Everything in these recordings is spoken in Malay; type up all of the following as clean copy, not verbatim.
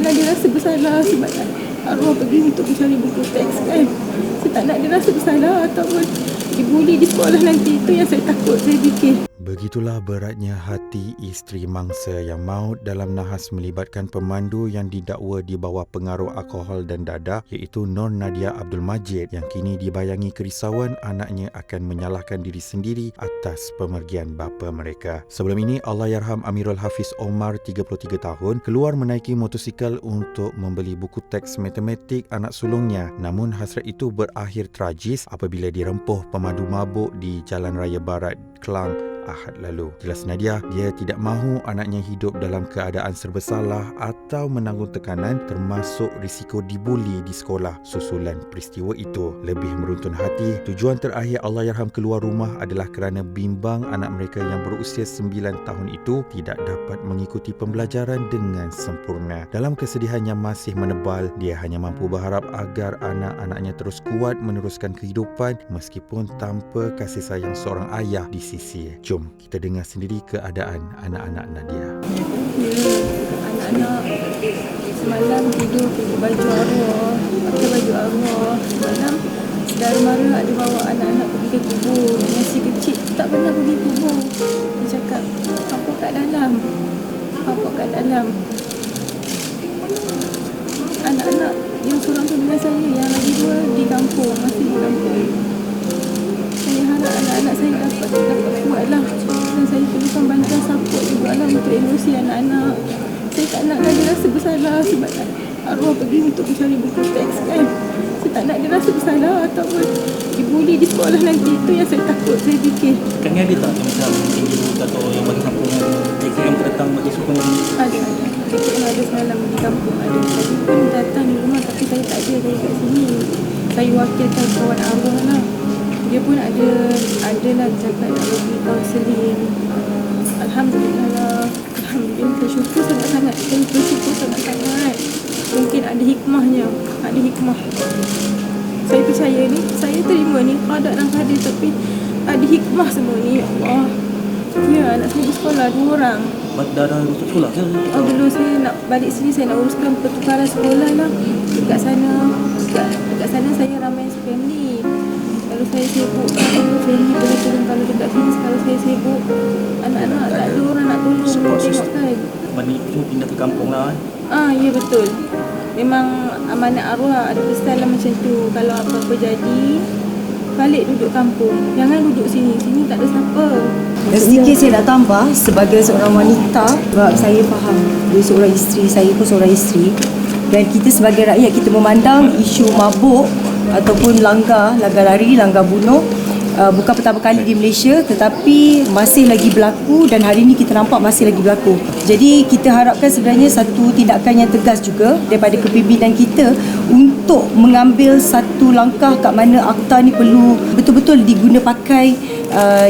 nak dia rasa bersalah sebab arwah pergi untuk mencari buku teks kan. Saya tak nak dia rasa bersalah ataupun dibuli di sekolah nanti. Itu yang saya takut, saya fikir. Begitulah beratnya hati isteri mangsa yang maut dalam nahas melibatkan pemandu yang didakwa di bawah pengaruh alkohol dan dadah, iaitu Nur Nadia Abdul Majid, yang kini dibayangi kerisauan anaknya akan menyalahkan diri sendiri atas pemergian bapa mereka. Sebelum ini, Allahyarham Amirul Hafiz Omar, 33 tahun, keluar menaiki motosikal untuk membeli buku teks matematik anak sulungnya. Namun hasrat itu berakhir tragis apabila dirempuh pemandu mabuk di Jalan Raya Barat, Klang, Ahad lalu. Jelas Nadia, dia tidak mahu anaknya hidup dalam keadaan serba salah atau menanggung tekanan, termasuk risiko dibuli di sekolah susulan peristiwa itu. Lebih meruntun hati, tujuan terakhir Allahyarham keluar rumah adalah kerana bimbang anak mereka yang berusia 9 tahun itu tidak dapat mengikuti pembelajaran dengan sempurna. Dalam kesedihan yang masih menebal, dia hanya mampu berharap agar anak-anaknya terus kuat meneruskan kehidupan meskipun tanpa kasih sayang seorang ayah di sisi. Jom kita dengar sendiri keadaan anak-anak Nadia. Anak-anak semalam tidur baju arwah, pakai baju arwah. Semalam saudara mara ada bawa anak-anak pergi ke kubur. Masih kecil tak pernah pergi kubur. Dia cakap, apa kat dalam? Apa kat dalam? Anak-anak yang seorang tu dengan saya, yang lagi dua di kampung, masih di kampung. Saya harap anak-anak saya dapat kuat lah. Dan saya perlukan bantuan support juga lah untuk emosi anak-anak. Saya tak nak dia rasa bersalah sebab arwah pergi untuk mencari buku teks kan. Saya tak nak dia rasa bersalah ataupun dibuli di sekolah nanti. Itu yang saya takut, saya fikir. Kan ada tak macam ibu atau yang bagi kampung yang datang bagi sokongan? Ada. Kita ada semalam di kampung ada. Tadi pun datang di rumah tapi saya tak ada, saya kat sini. Saya wakilkan kawan arwah lah. Dia pun adalah cakap nak bagi kaunseling. Alhamdulillah lah. Alhamdulillah, saya syukur sangat-sangat. Saya bersyukur sangat-sangat. Mungkin ada hikmahnya. Ada hikmah. Saya percaya ni, saya terima ni qada dan qadir, tapi ada hikmah semua ni. Ya Allah. Ya, anak saya di sekolah 2 orang. Dah masuk sekolah ke? Dulu saya nak balik sini, saya nak uruskan pertukaran sekolah lah. Dekat sana saya ramai family. Kalau saya sibuk, family boleh turun. Kalau dekat sini, kalau saya sibuk, anak-anak tak ada orang nak tolong tengok kan. Bani tu pindah ke kampung lah kan? Ya betul. Memang amanat arwah ada pesan lah macam tu. Kalau apa-apa jadi, balik duduk kampung. Jangan duduk sini. Sini tak ada siapa. Dan sedikit saya nak tambah sebagai seorang wanita, sebab saya faham dia seorang isteri, saya pun seorang isteri. Dan kita sebagai rakyat, kita memandang isu mabuk ataupun langgar lari, langgar bunuh bukan pertama kali di Malaysia, tetapi masih lagi berlaku dan hari ini kita nampak masih lagi berlaku. Jadi kita harapkan sebenarnya satu tindakan yang tegas juga daripada kepimpinan kita untuk mengambil satu langkah kat mana akta ni perlu betul-betul diguna pakai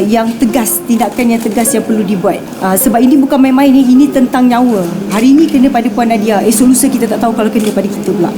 yang tegas, tindakan yang tegas yang perlu dibuat. Sebab ini bukan main-main, ini tentang nyawa. Hari ini kena pada Puan Nadia, esok lusa kita tak tahu kalau kena pada kita pula.